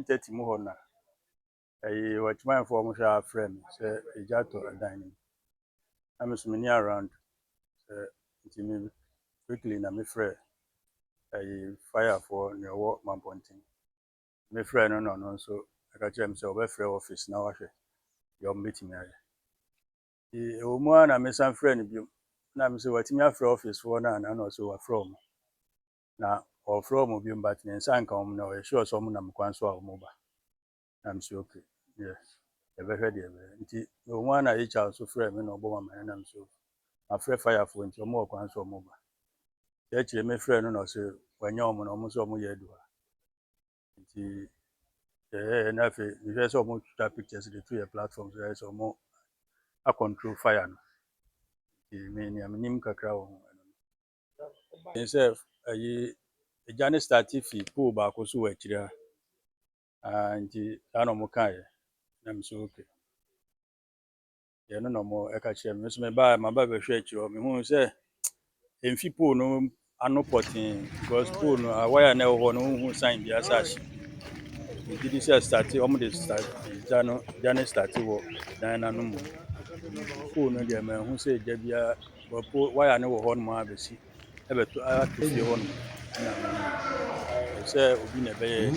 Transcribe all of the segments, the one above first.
2030 mu ho na what my form share friend say ejato adan I'm so around me quickly na me friend fire for near work man ponting me friend no so I catch him say we free office na wahwe your meeting aye omo na me san friend bi na me say what me free office for na no so wa from na or from bi but ne san kan na we sure so mo na me kwan so a mo ba na me say okay yes ebehwe de ebe nti omo na HR so friend me no bo ma na me so a free fire for nti omo kwan so mo ba che me friend no so wanya omo na omo so omo ye do nti na fe you just omo take pictures the two platforms there so omo a control fire no me nim kakra wo himself ejane start fi pool ba ko so wa kire nti ana mo kan na me so okay ye no mo e ka kire me so me ba ma ba be hwe kire me hu se emfi pool no ano potin because pool no wire na ho no hu sign bi asashi did say start omo dey start jane start wo dan na no mo pool no dey me hu se ja bia pool wire na ho no ma abesi e be to atofie ho no na say obi na be ye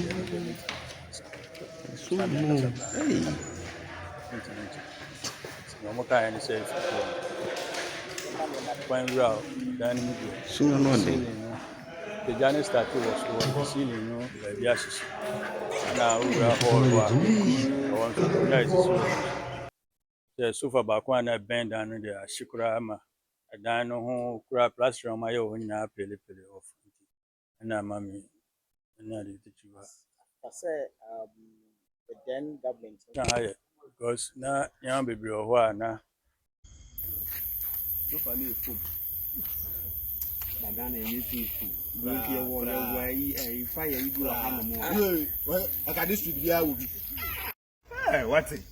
so no no mo kan ni say when we are dan ni do so no dey the journey started was seen no be asisi na we are all one so guys the sofa back one bend down there ashikura ama dan no ho kura plaster ma ye ho nyina pele off na mami na dey teach you say the then government because na yan bebre ho ana no for me food Bagana NDC food we here where fire you do ha no well I can this street bia will be hey what it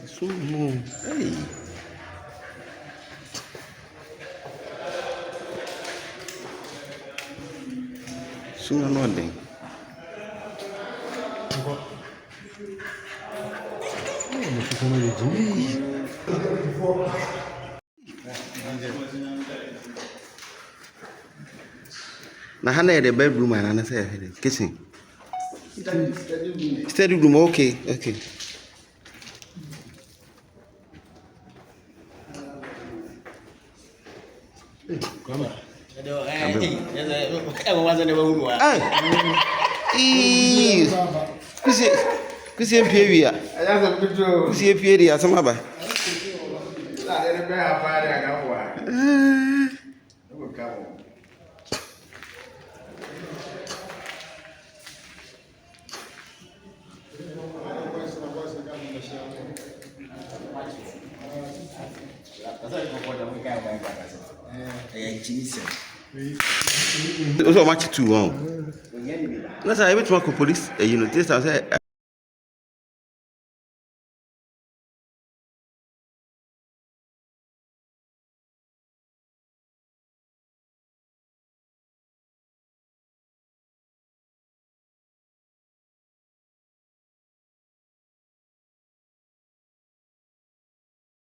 so no hey so no dey na hana the bedroom and na say kitchen study room okay come everyone's never who Kusi mpie wi a. aya so picture Kusi mpie di asema ba. la de be ha fa de aga ho a no ka ho Also match 2 on. Let's say every time police, you know, this time say